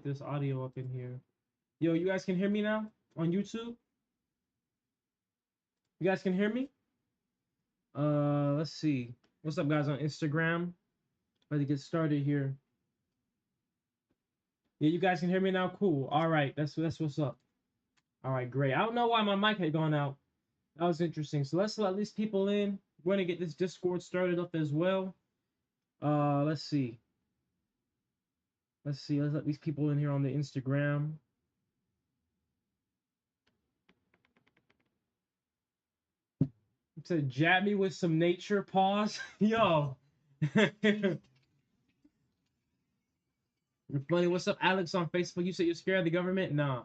get this audio up in here. Yo, you guys can hear me now on YouTube? You guys can hear me? Let's see. What's up, guys, on Instagram? About to get started here. Yeah, you guys can hear me now? Cool. All right, that's what's up. All right, great. I don't know why my mic had gone out. That was interesting. So let's let these people in. We're gonna get this Discord started up as well. Let's see. Let's let these people in here on the Instagram. To jab me with some nature, pause. Yo. You're funny. What's up, Alex, on Facebook? You said you're scared of the government? Nah.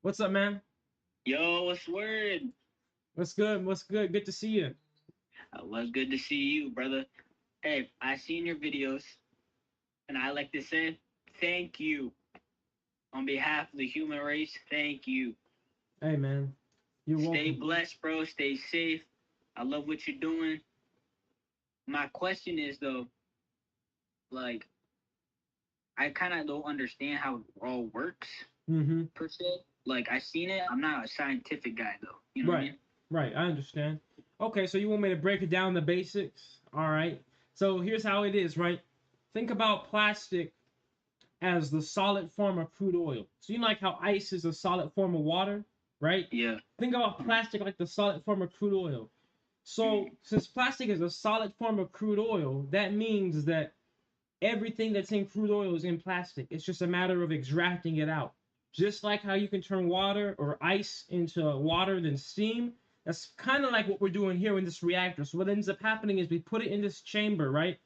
What's up, man? Yo, what's word? What's good? What's good? Good to see you. What's good to see you, brother. Hey, I seen your videos, and I like to say thank you. On behalf of the human race, thank you. Hey, man. You're welcome. Stay blessed, bro. Stay safe. I love what you're doing. My question is, though, like, I kind of don't understand how it all works, per se. Like, I seen it. I'm not a scientific guy, though. You know what I mean? Right, I understand. Okay, so you want me to break it down the basics? All right. So here's how it is, right? Think about plastic as the solid form of crude oil. So you know like how ice is a solid form of water, right? Yeah. Think about plastic like the solid form of crude oil. So since plastic is a solid form of crude oil, that means that everything that's in crude oil is in plastic. It's just a matter of extracting it out. Just like how you can turn water or ice into water then steam, that's kind of like what we're doing here in this reactor. So what ends up happening is we put it in this chamber, right,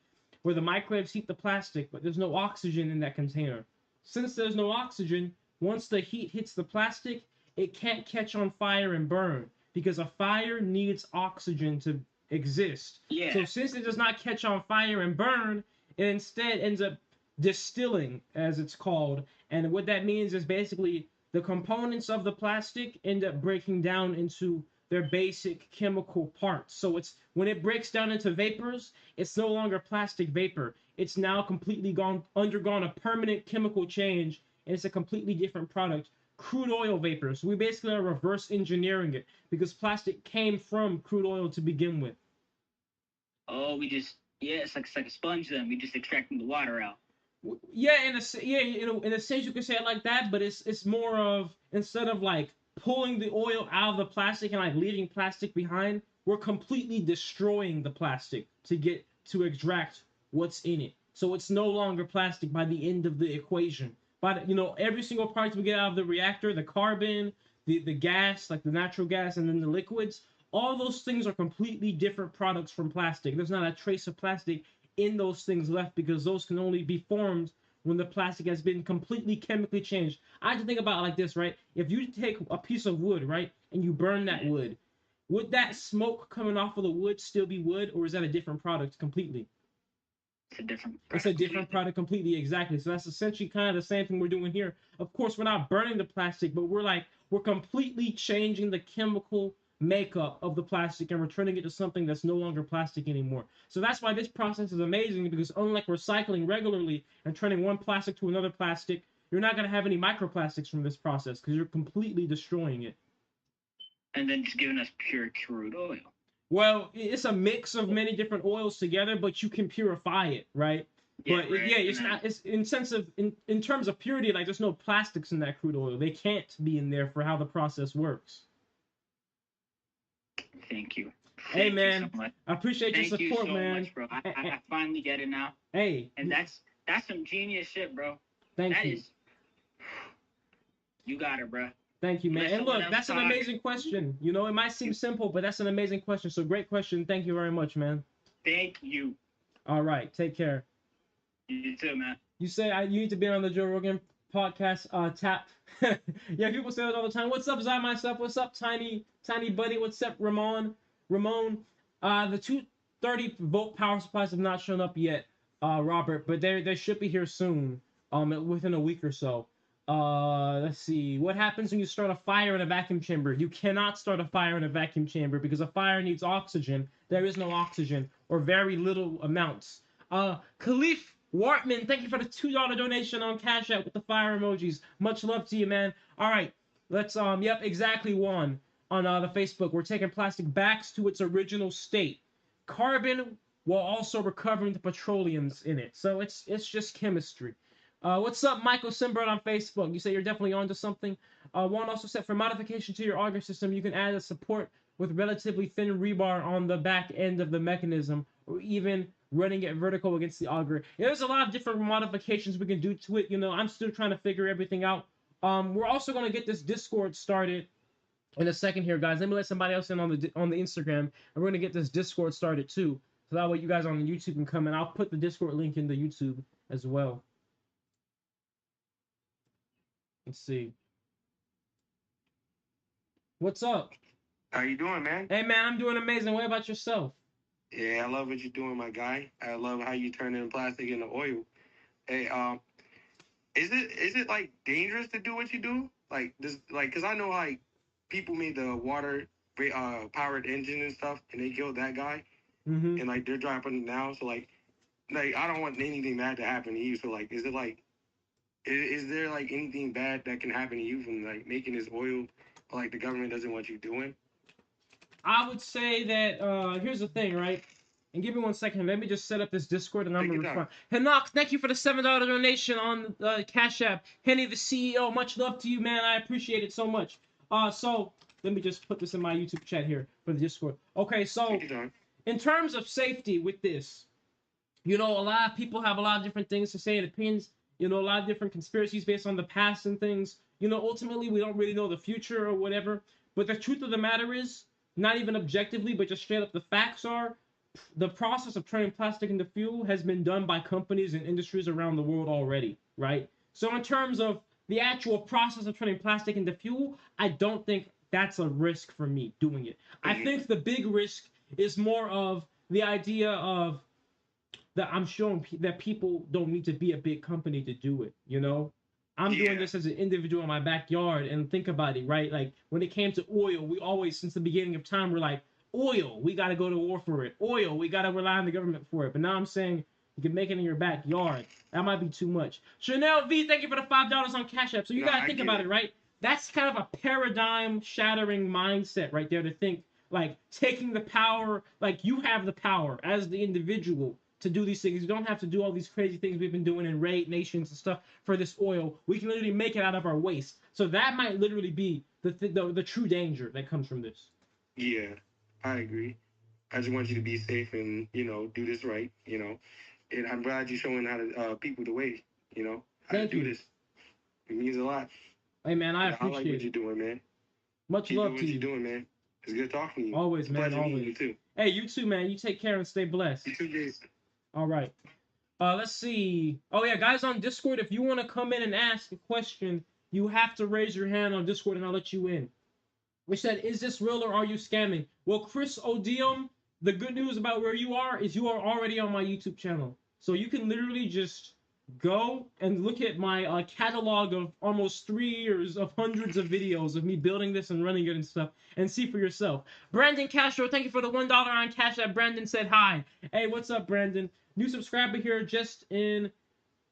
where the microwaves heat the plastic, but there's no oxygen in that container. Since there's no oxygen, once the heat hits the plastic, it can't catch on fire and burn because a fire needs oxygen to exist. Yeah. So since it does not catch on fire and burn, it instead ends up distilling, as it's called. And what that means is basically the components of the plastic end up breaking down into their basic chemical parts. So it's when it breaks down into vapors, it's no longer plastic vapor. It's now completely undergone a permanent chemical change, and it's a completely different product. Crude oil vapor. So we basically are reverse engineering it because plastic came from crude oil to begin with. Oh, it's like a sponge then. We just extracting the water out. Yeah, in a sense you could say it like that, but it's more of, instead of like pulling the oil out of the plastic and like leaving plastic behind, we're completely destroying the plastic to extract what's in it. So it's no longer plastic by the end of the equation. But every single product we get out of the reactor, the carbon, the gas, like the natural gas, and then the liquids, all those things are completely different products from plastic. There's not a trace of plastic in those things left because those can only be formed when the plastic has been completely chemically changed. I have to think about it like this, right? If you take a piece of wood, right, and you burn that wood, would that smoke coming off of the wood still be wood, or is that a different product completely? It's a different product completely, exactly. So that's essentially kind of the same thing we're doing here. Of course, we're not burning the plastic, but we're completely changing the chemical makeup of the plastic and returning it to something that's no longer plastic anymore. So that's why this process is amazing, because unlike recycling regularly and turning one plastic to another plastic, you're not going to have any microplastics from this process because you're completely destroying it. And then just giving us pure crude oil. Well, it's a mix of many different oils together, but you can purify it, right? Yeah, but it's not. It's in terms of purity, like there's no plastics in that crude oil. They can't be in there for how the process works. Thank you. Hey, man, so I appreciate your support, man. Thank you so man. much, bro. I finally get it now. Hey, and that's some genius shit, bro. Thank you. You got it, bro. Thank you, man. And look, that's an amazing question. It might seem simple, but that's an amazing question. So great question. Thank you very much, man. Thank you. All right. Take care. You too, man. You say you need to be on the Joe Rogan podcast, tap. Yeah, people say that all the time. What's up, Zai myself? What's up, Tiny Buddy? What's up, Ramon? The 230 volt power supplies have not shown up yet, Robert, but they should be here soon, within a week or so. Let's see. What happens when you start a fire in a vacuum chamber? You cannot start a fire in a vacuum chamber because a fire needs oxygen. There is no oxygen, or very little amounts. Khalif Wartman, thank you for the $2 donation on Cash App with the fire emojis. Much love to you, man. All right, let's yep, exactly, Juan, on the Facebook. We're taking plastic back to its original state. Carbon while also recovering the petroleums in it. So it's just chemistry. What's up, Michael Simbird on Facebook? You say you're definitely onto something. Juan also said for modification to your auger system, you can add a support with relatively thin rebar on the back end of the mechanism, or even running it vertical against the auger. Yeah, there's a lot of different modifications we can do to it. You know, I'm still trying to figure everything out. We're also gonna get this Discord started in a second here, guys. Let me let somebody else in on the Instagram, and we're gonna get this Discord started too, so that way you guys on the YouTube can come in. I'll put the Discord link in the YouTube as well. Let's see. What's up? How you doing, man? Hey, man, I'm doing amazing. What about yourself? Yeah, I love what you're doing, my guy. I love how you turn in plastic into oil. Hey, is it like dangerous to do what you do? Like this, like, cause I know like people made the water powered engine and stuff, and they killed that guy, and like they're dropping it now. So like I don't want anything bad to happen to you. So like, is it like, is there like anything bad that can happen to you from like making this oil? Or, like the government doesn't want you doing? I would say that here's the thing, right? And give me 1 second. Let me just set up this Discord and I'm gonna respond. Hanok, thank you for the $7 donation on Cash App. Henny, the CEO, much love to you, man. I appreciate it so much. So let me just put this in my YouTube chat here for the Discord. Okay, so in terms of safety with this, you know, a lot of people have a lot of different things to say and opinions. You know, a lot of different conspiracies based on the past and things. You know, ultimately, we don't really know the future or whatever. But the truth of the matter is, not even objectively, but just straight up the facts are, the process of turning plastic into fuel has been done by companies and industries around the world already, right? So in terms of the actual process of turning plastic into fuel, I don't think that's a risk for me doing it. I think the big risk is more of the idea of that I'm showing that people don't need to be a big company to do it, you know? I'm doing this as an individual in my backyard, and think about it, right? Like when it came to oil, we always, since the beginning of time, we're like, oil, we got to go to war for it. Oil, we got to rely on the government for it. But now I'm saying you can make it in your backyard. That might be too much. Chanel V, thank you for the $5 on Cash App. So you got to think about it, right? That's kind of a paradigm shattering mindset right there, to think like taking the power, like you have the power as the individual to do these things. You don't have to do all these crazy things we've been doing in raid nations and stuff for this oil. We can literally make it out of our waste. So that might literally be the true danger that comes from this. Yeah, I agree. I just want you to be safe and, you know, do this right, you know. And I'm glad you're showing how to people the way, you know, how to do this. It means a lot. Hey, man, I appreciate it. I like what you're doing, man. Much love to you. What you're doing, man. It's good talking to you. Always, man. Always. You too. Hey, you too, man. You take care and stay blessed. You too, Jason. All right. Let's see. Oh, yeah, guys on Discord, if you want to come in and ask a question, you have to raise your hand on Discord and I'll let you in. We said, is this real or are you scamming? Well, Chris Odium, the good news about where you are is you are already on my YouTube channel. So you can literally just go and look at my catalog of almost 3 years of hundreds of videos of me building this and running it and stuff, and see for yourself. Brandon Castro, thank you for the $1 on Cash App. Brandon said hi. Hey, what's up, Brandon? New subscriber here, just in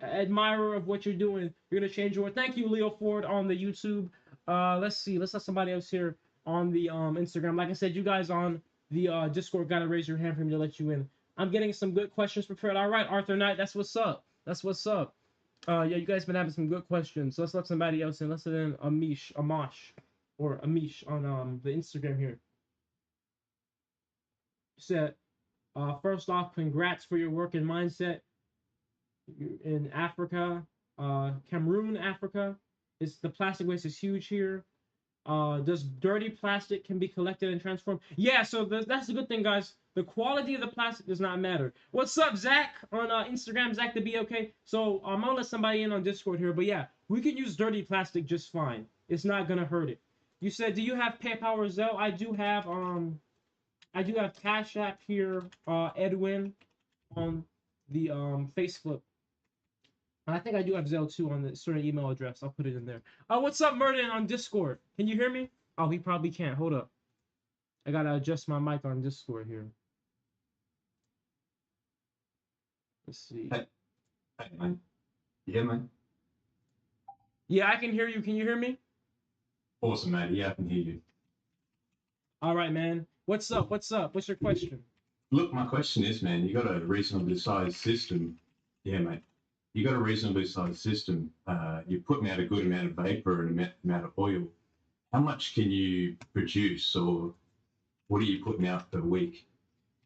admirer of what you're doing. You're gonna change your. Thank you, Leo Ford, on the YouTube. Let's see. Let's let somebody else here on the Instagram. Like I said, you guys on the Discord gotta raise your hand for me to let you in. I'm getting some good questions prepared. All right, Arthur Knight, that's what's up. That's what's up. Yeah, you guys been having some good questions. So let's let somebody else in. Let's let in Amish on the Instagram here. Said, first off, congrats for your work and mindset in Africa, Cameroon, Africa. The plastic waste is huge here. Does dirty plastic can be collected and transformed? Yeah, so that's the good thing, guys. The quality of the plastic does not matter. What's up, Zach, on Instagram, Zach the Be Okay? So I'm gonna let somebody in on Discord here, but yeah, we can use dirty plastic just fine. It's not gonna hurt it. You said, do you have PayPal or Zelle? I do have Cash App here, Edwin, on the Facebook. I think I do have Zelle too on the certain email address. I'll put it in there. What's up, Merton on Discord? Can you hear me? Oh, he probably can't. Hold up. I gotta adjust my mic on Discord here. Let's see. Hey, man. Yeah, man. Yeah, I can hear you. Can you hear me? Awesome, man. Yeah, I can hear you. All right, man. What's up? What's up? What's your question? Look, my question is, man, you got a reasonably sized system. Yeah, mate. You got a reasonably sized system. You're putting out a good amount of vapor and amount of oil. How much can you produce, or what are you putting out per week?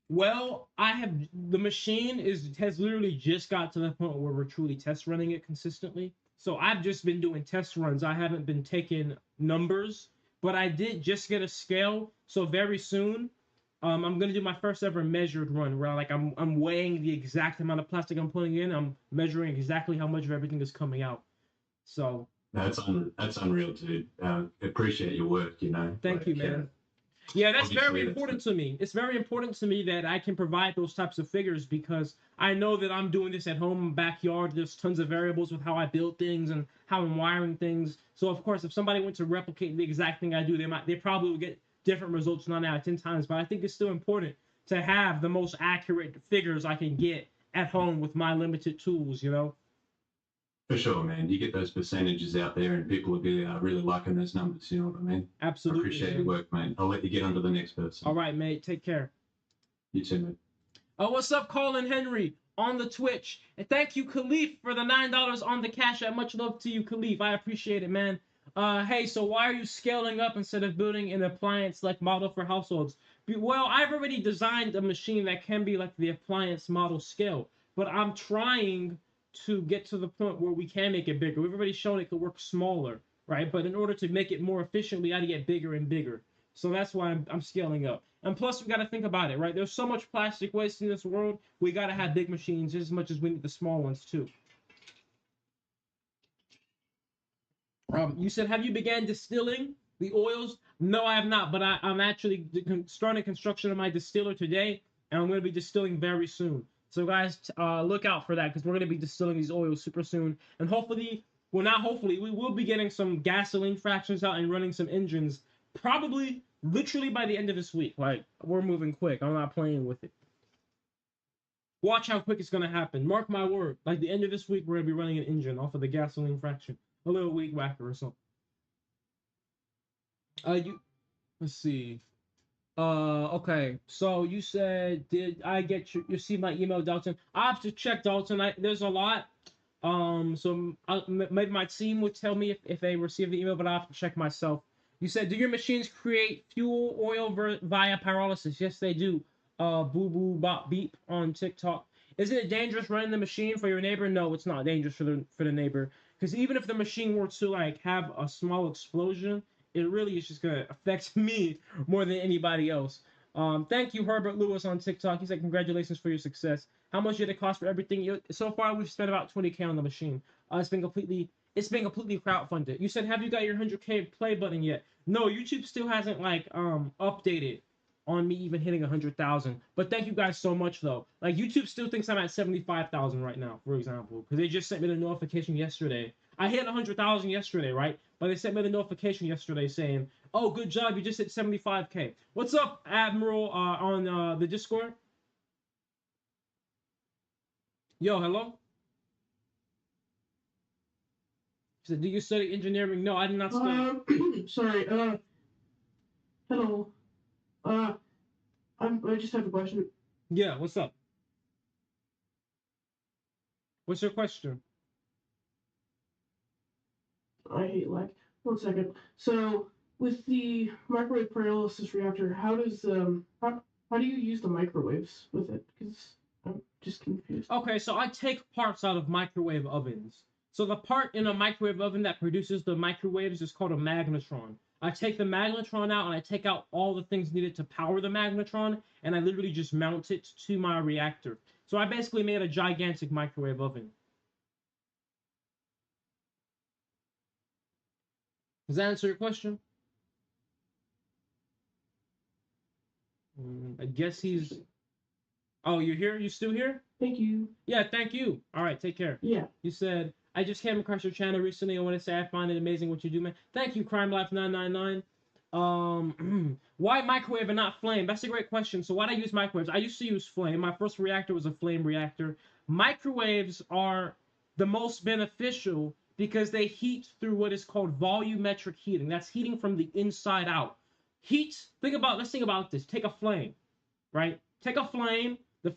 Well, the machine has literally just got to the point where we're truly test running it consistently. So I've just been doing test runs. I haven't been taking numbers, but I did just get a scale. So very soon, I'm gonna do my first ever measured run where like I'm weighing the exact amount of plastic I'm putting in. I'm measuring exactly how much of everything is coming out. So That's unreal, dude. Appreciate your work, you know. thank you, man. Yeah, that's very obviously, important to me. It's very important to me that I can provide those types of figures because I know that I'm doing this at home, backyard. There's tons of variables with how I build things and how I'm wiring things. So of course, if somebody went to replicate the exact thing I do, they probably would get different results 9 out of 10 times. But I think it's still important to have the most accurate figures I can get at home with my limited tools. You know. For sure, man. You get those percentages out there, and people will be really liking those numbers. You know what I mean? Absolutely. I appreciate your work, mate. I'll let you get on to the next person. All right, mate. Take care. You too, mate. Oh, what's up, Colin Henry on the Twitch? And thank you, Khalif, for the $9 on the Cash App. Much love to you, Khalif. I appreciate it, man. Hey, so why are you scaling up instead of building an appliance-like model for households? Well, I've already designed a machine that can be like the appliance model scale, but I'm trying to get to the point where we can make it bigger. We've already shown it could work smaller, right? But in order to make it more efficient, we got to get bigger and bigger. So that's why I'm scaling up. And plus, we got to think about it, right? There's so much plastic waste in this world. We got to have big machines just as much as we need the small ones too. You said, have you began distilling the oils? No, I have not, but I'm actually starting construction of my distiller today, and I'm going to be distilling very soon. So guys, look out for that because we're going to be distilling these oils super soon. And hopefully, well, not hopefully, we will be getting some gasoline fractions out and running some engines probably literally by the end of this week. Like, we're moving quick. I'm not playing with it. Watch how quick it's going to happen. Mark my word. Like, the end of this week, we're going to be running an engine off of the gasoline fraction. A little weed whacker or something. Let's see. Okay. So you said, did I get you see my email, Dalton? I have to check, Dalton. There's a lot. So maybe my team would tell me if they receive the email, but I have to check myself. You said, do your machines create fuel oil via pyrolysis? Yes, they do. Boo boo bop beep on TikTok. Isn't it dangerous running the machine for your neighbor? No, it's not dangerous for the neighbor. Because even if the machine were to like have a small explosion, it really is just gonna affect me more than anybody else. Thank you, Herbert Lewis on TikTok. He said, congratulations for your success. How much did it cost for everything? So far, we've spent about 20K on the machine. It's been completely crowdfunded. You said, have you got your 100K play button yet? No, YouTube still hasn't like updated on me even hitting 100,000. But thank you guys so much though. Like YouTube still thinks I'm at 75,000 right now, for example, because they just sent me the notification yesterday. I hit 100,000 yesterday, right? But they sent me the notification yesterday saying, "Oh, good job, you just hit 75K." What's up, Admiral, on the Discord? Yo, hello. He said, "Do you study engineering?" No, I did not study. Sorry. Hello. I just have a question. Yeah, what's up? What's your question? I hate lag. 1 second. So with the microwave pyrolysis reactor, how does how do you use the microwaves with it? Because I'm just confused. Okay, so I take parts out of microwave ovens. So the part in a microwave oven that produces the microwaves is called a magnetron. I take the magnetron out and I take out all the things needed to power the magnetron, and I literally just mount it to my reactor. So I basically made a gigantic microwave oven. Does that answer your question? I guess he's... Oh, you're here? You still here? Thank you. Yeah, thank you. All right, take care. Yeah. You said, I just came across your channel recently. I want to say I find it amazing what you do, man. Thank you, CrimeLife999. Why microwave and not flame? That's a great question. So why do I use microwaves? I used to use flame. My first reactor was a flame reactor. Microwaves are the most beneficial because they heat through what is called volumetric heating. That's heating from the inside out. Let's think about this. Take a flame, right? Take a flame. The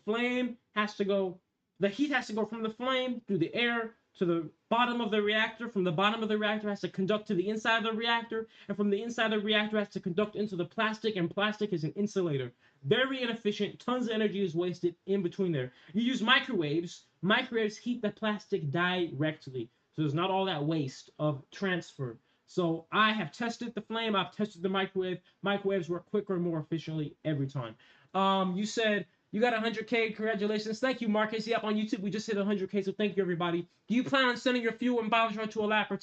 heat has to go from the flame through the air to the bottom of the reactor. From the bottom of the reactor has to conduct to the inside of the reactor, and from the inside of the reactor has to conduct into the plastic, and plastic is an insulator. Very inefficient. Tons of energy is wasted in between there. You use microwaves. Microwaves heat the plastic directly, so there's not all that waste of transfer. So I have tested the flame. I've tested the microwave. Microwaves work quicker and more efficiently every time. You said you got 100K. Congratulations. Thank you, Marcus. Yep, on YouTube, we just hit 100K, so thank you, everybody. Do you plan on sending your fuel and biochar to a lab for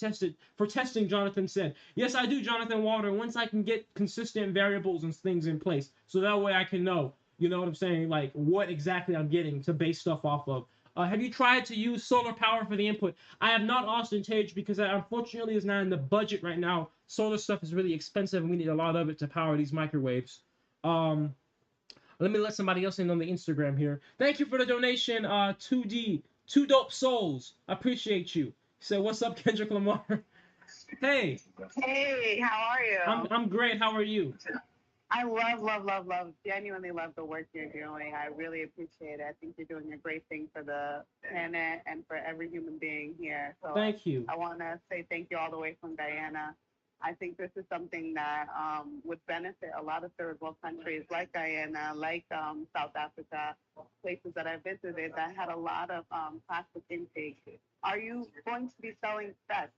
testing, Jonathan said. Yes, I do, Jonathan Walter, once I can get consistent variables and things in place. So that way I can know, you know what I'm saying, like what exactly I'm getting to base stuff off of. Have you tried to use solar power for the input? I have not, Austin Tage, because that unfortunately is not in the budget right now. Solar stuff is really expensive, and we need a lot of it to power these microwaves. Let me let somebody else in on the Instagram here. Thank you for the donation, 2D, 2 Dope Souls. I appreciate you. So what's up, Kendrick Lamar? Hey. Hey, how are you? I'm great. How are you? I genuinely love the work you're doing. I really appreciate it. I think you're doing a great thing for the planet and for every human being here. So thank you. I want to say thank you all the way from Guyana. I think this is something that would benefit a lot of third world countries like Guyana, like South Africa, places that I visited that had a lot of plastic intake. Are you going to be selling specs?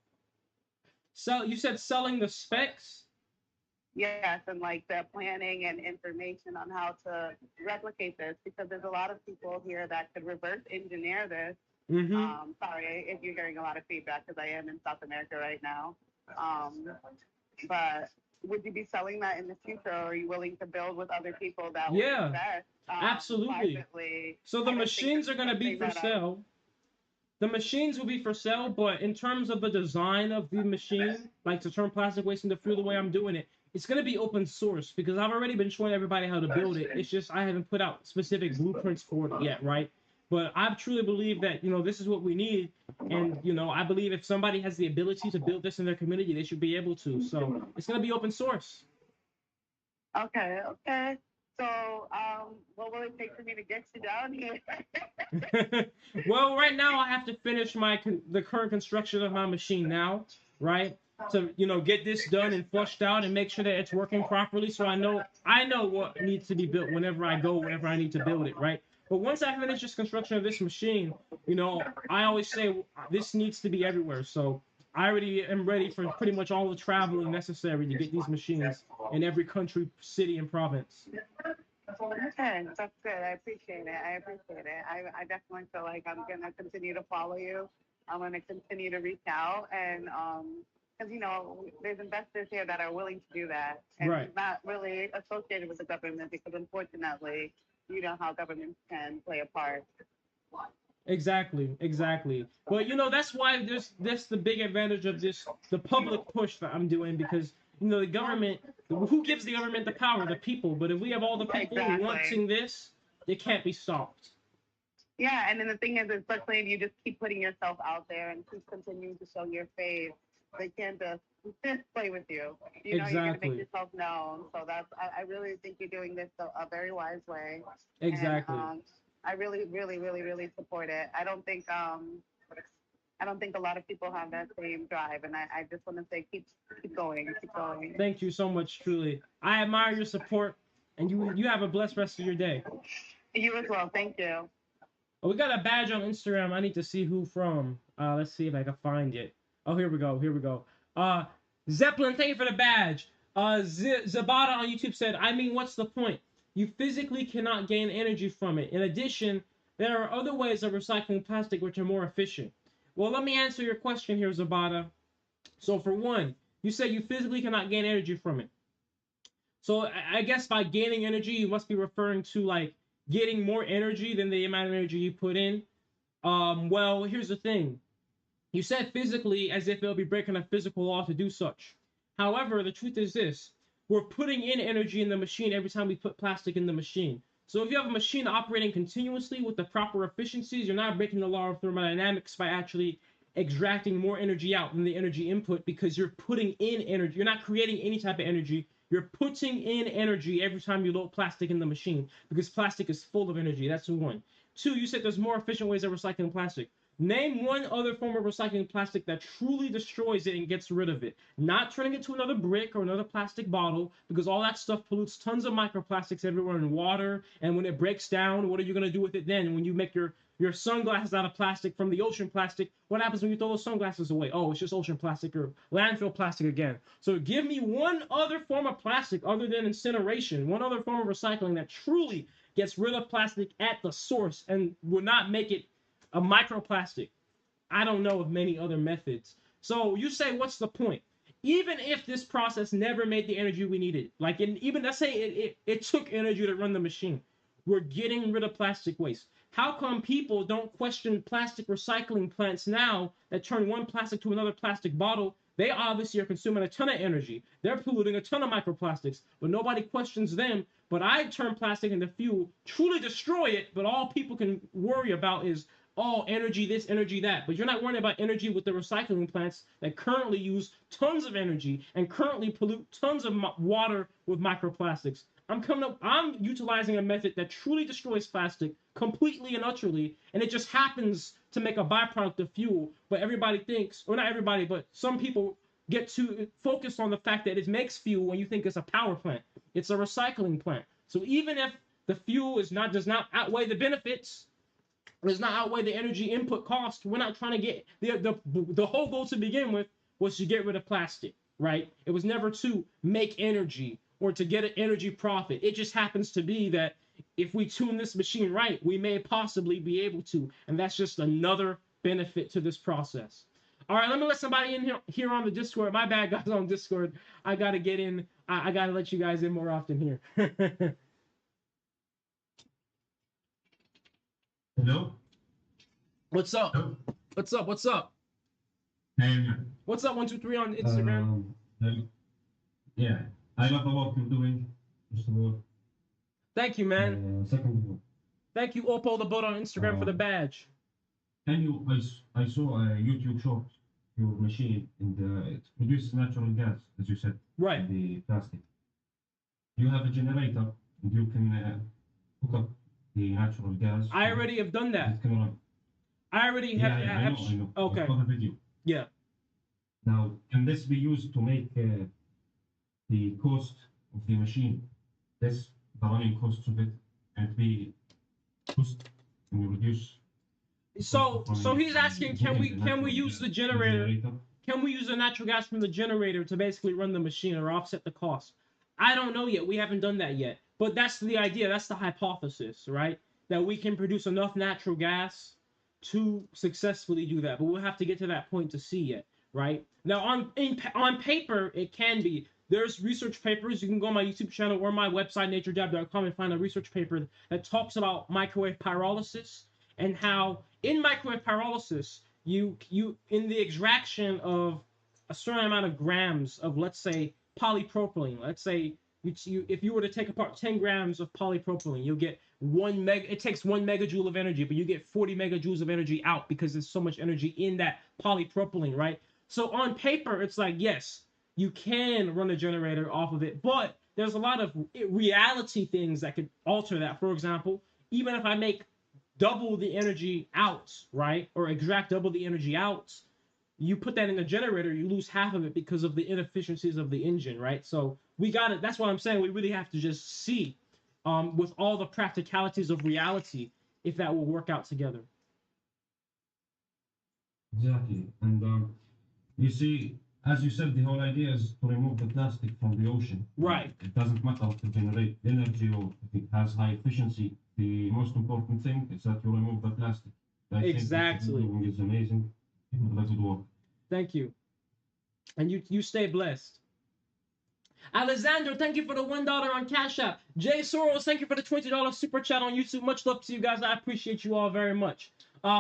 So you said selling the specs? Yes, and like the planning and information on how to replicate this, because there's a lot of people here that could reverse engineer this. Mm-hmm. Sorry if you're hearing a lot of feedback because I am in South America right now. But would you be selling that in the future, or are you willing to build with other people that will invest? Absolutely. Privately? So the machines are going to be for sale. The machines will be for sale, but in terms of the design of the machine, like to turn plastic waste into fuel the way I'm doing it, it's going to be open source because I've already been showing everybody how to build it. It's just I haven't put out specific blueprints for it yet, right? But I truly believe that, you know, this is what we need. And, you know, I believe if somebody has the ability to build this in their community, they should be able to. So it's going to be open source. Okay. So what will it take for me to get you down here? Well, right now I have to finish the current construction of my machine now, right? To, you know, get this done and flushed out and make sure that it's working properly. So I know what needs to be built whenever I need to build it, right? But once I finish this construction of this machine, you know, I always say this needs to be everywhere. So I already am ready for pretty much all the traveling necessary to get these machines in every country, city, and province. Okay, that's good. I appreciate it. I definitely feel like I'm going to continue to follow you. I'm going to continue to reach out and because, you know, there's investors here that are willing to do that and not really associated with the government because, unfortunately, you know how governments can play a part. Exactly. But, you know, that's why that's the big advantage of the public push that I'm doing because, you know, the government, who gives the government the power? The people. But if we have all the people wanting this, it can't be stopped. Yeah, and then the thing is, especially if you just keep putting yourself out there and keep continuing to show your face, they can't just play with you. You know, you're going to make yourself known. So I really think you're doing this a very wise way. Exactly. And, I really, really, really, really support it. I don't think a lot of people have that same drive, and I just want to say keep going. Thank you so much, truly. I admire your support, and you have a blessed rest of your day. You as well. Thank you. Oh, we got a badge on Instagram. I need to see who from. Let's see if I can find it. Oh, here we go. Zeppelin, thank you for the badge. Zabata on YouTube said, I mean, what's the point? You physically cannot gain energy from it. In addition, there are other ways of recycling plastic which are more efficient. Well, let me answer your question here, Zabata. So for one, you say you physically cannot gain energy from it. So I guess by gaining energy, you must be referring to like getting more energy than the amount of energy you put in. Well, here's the thing. You said physically as if it'll be breaking a physical law to do such. However, the truth is this. We're putting in energy in the machine every time we put plastic in the machine. So if you have a machine operating continuously with the proper efficiencies, you're not breaking the law of thermodynamics by actually extracting more energy out than the energy input, because you're putting in energy. You're not creating any type of energy. You're putting in energy every time you load plastic in the machine, because plastic is full of energy. That's one. Two, you said there's more efficient ways of recycling plastic. Name one other form of recycling plastic that truly destroys it and gets rid of it. Not turning it to another brick or another plastic bottle, because all that stuff pollutes tons of microplastics everywhere in water. And when it breaks down, what are you going to do with it then? When you make your sunglasses out of plastic from the ocean plastic, what happens when you throw those sunglasses away? Oh, it's just ocean plastic or landfill plastic again. So give me one other form of plastic other than incineration, one other form of recycling that truly gets rid of plastic at the source and will not make it a microplastic. I don't know of many other methods. So you say, what's the point? Even if this process never made the energy we needed, like even let's say it took energy to run the machine, we're getting rid of plastic waste. How come people don't question plastic recycling plants now that turn one plastic to another plastic bottle? They obviously are consuming a ton of energy. They're polluting a ton of microplastics, but nobody questions them. But I turn plastic into fuel, truly destroy it, but all people can worry about is, oh, energy this, energy that. But you're not worrying about energy with the recycling plants that currently use tons of energy and currently pollute tons of water with microplastics. I'm utilizing a method that truly destroys plastic completely and utterly, and it just happens to make a byproduct of fuel. But everybody thinks, or not everybody, but some people get to focus on the fact that it makes fuel when you think it's a power plant. It's a recycling plant. So even if the fuel does not outweigh the benefits, does not outweigh the energy input cost, we're not trying to get the whole goal to begin with was to get rid of plastic, right? It was never to make energy or to get an energy profit. It just happens to be that if we tune this machine right, we may possibly be able to, and that's just another benefit to this process. All right, let me let somebody in here on the Discord. My bad, guys, on Discord. I gotta get in. I gotta let you guys in more often here. Hello? What's up? Hello? What's up? What's up? What's up, 123 on Instagram? Yeah, I love the work you're doing, first of all. Thank you, man. Second of all, thank you, Oppo the Boat on Instagram for the badge. I saw a YouTube short, your machine, and it produces natural gas, as you said. Right. The plastic. You have a generator, and you can hook up the natural gas. I already have done that. It can run. I already have. Yeah, I know. Okay. I saw the video. Yeah. Now, can this be used to make the cost of the machine, the running costs of it, and be cost and you reduce? So he's asking, can we use the generator? Can we use the natural gas from the generator to basically run the machine or offset the cost? I don't know yet. We haven't done that yet. But that's the idea. That's the hypothesis, right? That we can produce enough natural gas to successfully do that. But we'll have to get to that point to see it, right? Now, on paper, it can be. There's research papers. You can go on my YouTube channel or my website, naturejab.com, and find a research paper that talks about microwave pyrolysis and how in microwave pyrolysis, you in the extraction of a certain amount of grams of, let's say, polypropylene. Let's say if you were to take apart 10 grams of polypropylene, you'll get it takes 1 megajoule of energy, but you get 40 megajoules of energy out because there's so much energy in that polypropylene, right? So on paper, it's like, yes, you can run a generator off of it, but there's a lot of reality things that could alter that. For example, even if I make double the energy out, right, or extract double the energy out, you put that in the generator, you lose half of it because of the inefficiencies of the engine, right? So we got it. That's what I'm saying. We really have to just see with all the practicalities of reality if that will work out together. Exactly. And you see, as you said, the whole idea is to remove the plastic from the ocean. Right. It doesn't matter if it generates energy or if it has high efficiency. The most important thing is that you remove the plastic. Exactly. What you're doing is amazing. Let it work. Thank you. And you stay blessed. Alexander, thank you for the $1 on Cash App. Jay Soros, thank you for the $20 super chat on YouTube. Much love to you guys. I appreciate you all very much.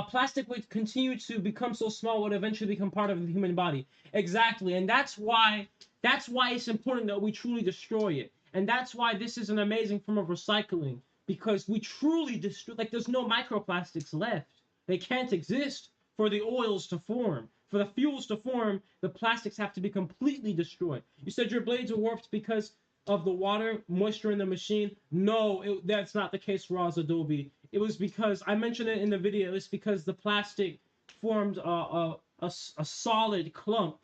Plastic would continue to become so small, would eventually become part of the human body. Exactly. And that's why it's important that we truly destroy it. And that's why this is an amazing form of recycling. because we truly destroy, like there's no microplastics left. They can't exist for the oils to form. For the fuels to form, the plastics have to be completely destroyed. You said your blades are warped because of the water, moisture in the machine. No, that's not the case for Oz Adobe. It was because, I mentioned it in the video, it's because the plastic formed a solid clump.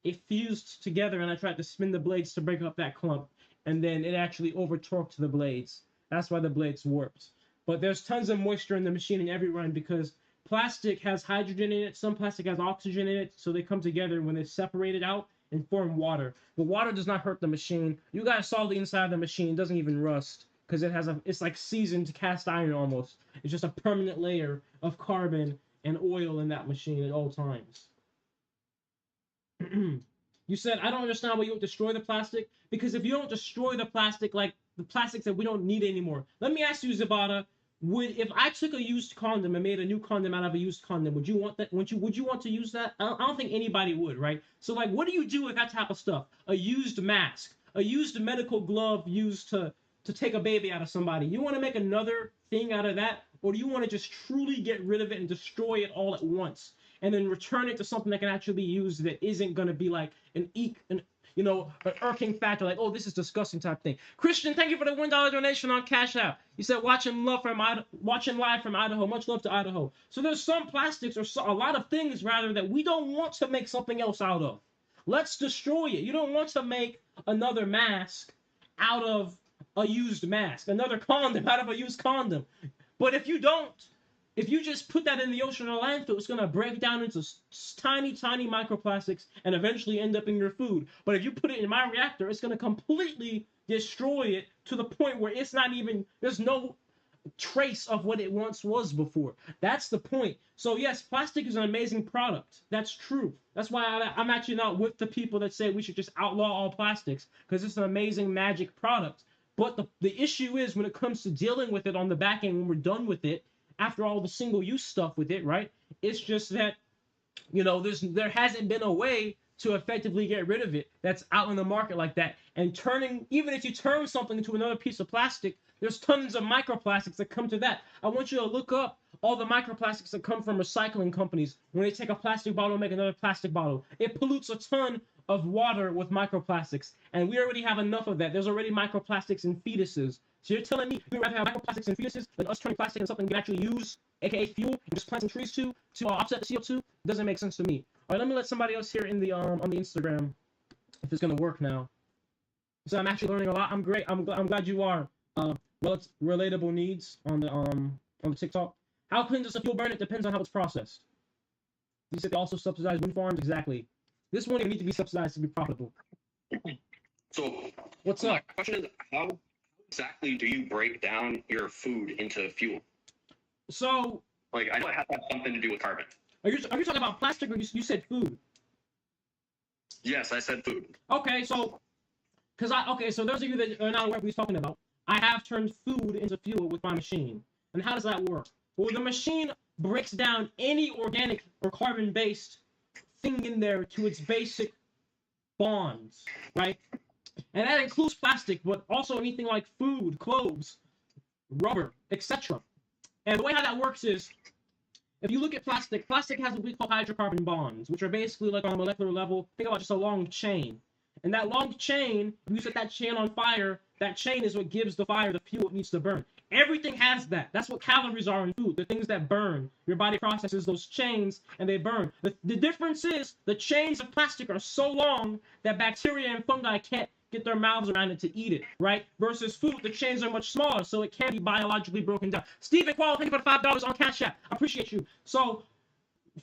It fused together, and I tried to spin the blades to break up that clump, and then it actually over-torqued the blades. That's why the blades warped. But there's tons of moisture in the machine in every run because plastic has hydrogen in it, some plastic has oxygen in it, so they come together when they separate it out and form water. The water does not hurt the machine. You guys saw the inside of the machine, it doesn't even rust because it's like seasoned cast iron almost. It's just a permanent layer of carbon and oil in that machine at all times. You said, I don't understand why you would destroy the plastic, because if you don't destroy the plastic, like the plastics that we don't need anymore. Let me ask you, Zabata, if I took a used condom and made a new condom out of a used condom, would you want that? Would you want to use that? I don't think anybody would, right? So like, what do you do with that type of stuff? A used mask, a used medical glove used to take a baby out of somebody. You want to make another thing out of that, or do you want to just truly get rid of it and destroy it all at once, and then return it to something that can actually be used that isn't going to be like an irking factor, like, oh, this is disgusting type thing. Christian, thank you for the $1 donation on Cash App. You said watching live from Idaho. Much love to Idaho. So there's some plastics, or a lot of things rather, that we don't want to make something else out of. Let's destroy it. You don't want to make another mask out of a used mask, another condom out of a used condom. But if you just put that in the ocean or landfill, it's going to break down into tiny, tiny microplastics and eventually end up in your food. But if you put it in my reactor, it's going to completely destroy it to the point where it's not even, there's no trace of what it once was before. That's the point. So yes, plastic is an amazing product. That's true. That's why I'm actually not with the people that say we should just outlaw all plastics, because it's an amazing magic product. But the issue is when it comes to dealing with it on the back end, when we're done with it, after all the single-use stuff with it, right? It's just that, there hasn't been a way to effectively get rid of it that's out in the market like that. And even if you turn something into another piece of plastic, there's tons of microplastics that come to that. I want you to look up all the microplastics that come from recycling companies when they take a plastic bottle and make another plastic bottle. It pollutes a ton of water with microplastics, and we already have enough of that. There's already microplastics in fetuses. So you're telling me we'd rather have microplastics in fetuses than us turning plastic into something we can actually use, aka fuel, and just plant some trees to offset the CO2? Doesn't make sense to me. All right, let me let somebody else here in the on the Instagram, if it's gonna work now. So I'm actually learning a lot. I'm great. I'm glad you are. Well, it's relatable needs on the TikTok. How clean does the fuel burn? It depends on how it's processed. You said they also subsidize wind farms. Exactly. This won't even need to be subsidized to be profitable. So what's up? My question is, how exactly do you break down your food into fuel? So, like, I know it has to have something to do with carbon. Are you talking about plastic, or you said food? Yes, I said food. Okay, so so those of you that are not aware of what he's talking about, I have turned food into fuel with my machine. And how does that work? Well, the machine breaks down any organic or carbon-based thing in there to its basic bonds, right? And that includes plastic, but also anything like food, clothes, rubber, etc. And the way how that works is, if you look at plastic has what we call hydrocarbon bonds, which are basically like on a molecular level, think about just a long chain. And that long chain, if you set that chain on fire, that chain is what gives the fire the fuel it needs to burn. Everything has that. That's what calories are in food, the things that burn. Your body processes those chains and they burn. The difference is the chains of plastic are so long that bacteria and fungi can't get their mouths around it to eat it, right? Versus food, the chains are much smaller, so it can be biologically broken down. Stephen Qual, thank you for the $5 on Cash App. I appreciate you. So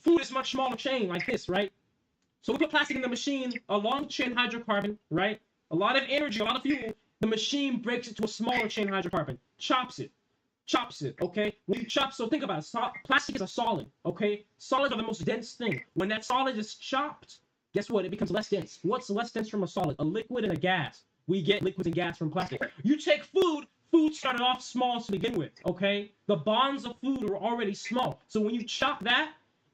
food is much smaller chain like this, right? So we put plastic in the machine, a long chain hydrocarbon, right? A lot of energy, a lot of fuel. The machine breaks it to a smaller chain hydrocarbon, chops it, okay? When you chop, so think about it, plastic is a solid, okay? Solids are the most dense thing. When that solid is chopped, guess what? It becomes less dense. What's less dense from a solid? A liquid and a gas. We get liquids and gas from plastic. You take food started off small to begin with, okay? The bonds of food are already small. So when you chop that,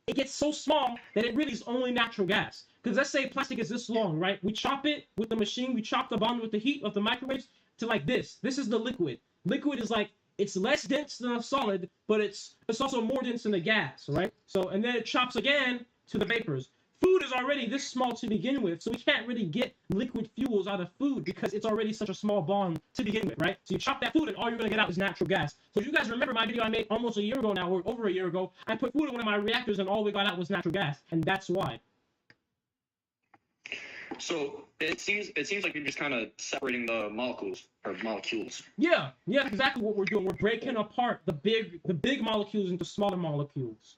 it gets so small that it really is only natural gas. Because let's say plastic is this long, right? We chop it with the machine. We chop the bond with the heat of the microwaves to like this. This is the liquid. Liquid is like it's less dense than a solid, but it's also more dense than a gas, right? So, and then it chops again to the vapors. Food is already this small to begin with, so we can't really get liquid fuels out of food because it's already such a small bond to begin with, right? So you chop that food and all you're gonna get out is natural gas. So if you guys remember my video I made almost a year ago now, or over a year ago, I put food in one of my reactors and all we got out was natural gas, and that's why. So it seems like you're just kind of separating the molecules. Yeah, exactly what we're doing. We're breaking apart the big molecules into smaller molecules.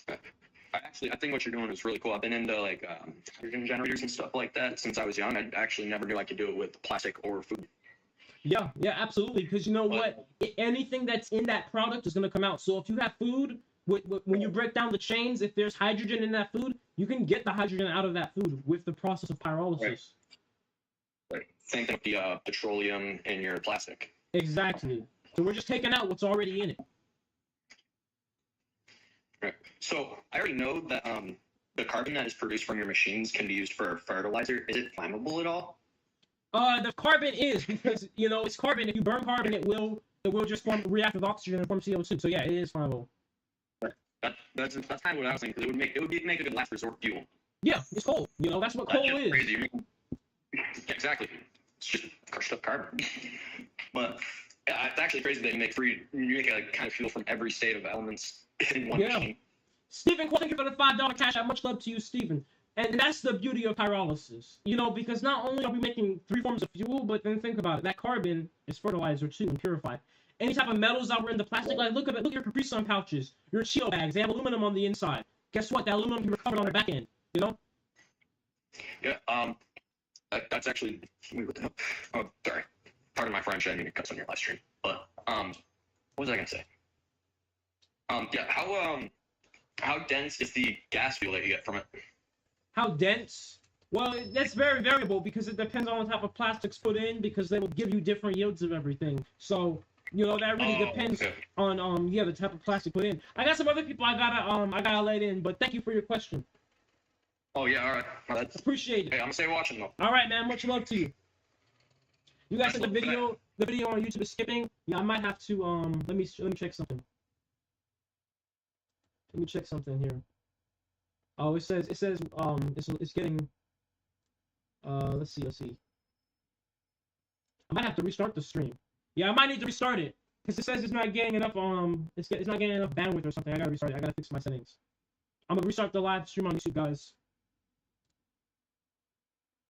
I think what you're doing is really cool. I've been into like hydrogen generators and stuff like that since I was young. I actually never knew I could do it with plastic or food. Yeah, absolutely. Because you know what? Anything that's in that product is going to come out. So if you have food, when you break down the chains, if there's hydrogen in that food, you can get the hydrogen out of that food with the process of pyrolysis. Right. Same thing with the petroleum in your plastic. Exactly. So we're just taking out what's already in it. Right. So I already know that the carbon that is produced from your machines can be used for fertilizer. Is it flammable at all? The carbon is, because it's carbon. If you burn carbon, it will just react with oxygen and form CO2. So yeah, it is flammable. That's kind of what I was thinking. Because it would make a good last resort fuel. Yeah, it's coal. That's what coal is. Crazy. Exactly. It's just crushed up carbon. But yeah, it's actually crazy that you make a kind of fuel from every state of elements in one machine. Stephen, thank you for the $5 cash out. Much love to you, Stephen. And that's the beauty of pyrolysis. Because not only are we making 3 forms of fuel, but then think about it. That carbon is fertilizer too and purified. Any type of metals that were in the plastic, like look at your Capri Sun pouches, your Cheeto bags, they have aluminum on the inside. Guess what? That aluminum can be recovered on the back end. Yeah. That's actually. What the hell? Oh, sorry. Pardon my French. I didn't mean to cut on your live stream. But what was I gonna say? Yeah. How dense is the gas fuel that you get from it? How dense? Well, that's very variable because it depends on the type of plastics put in, because they will give you different yields of everything. So that really depends on the type of plastic put in. I got some other people I gotta let in, but thank you for your question. Oh yeah, all right. Well, appreciate it. Hey, I'm gonna stay watching though. All right, man. Much love to you. You guys said the video on YouTube is skipping. Yeah, I might have to let me check something. Let me check something here. Oh, it says it's getting let's see. I might have to restart the stream. Yeah, I might need to restart it because it says it's not getting enough it's not getting enough bandwidth or something. I gotta restart it. I gotta fix my settings. I'm gonna restart the live stream on YouTube, guys.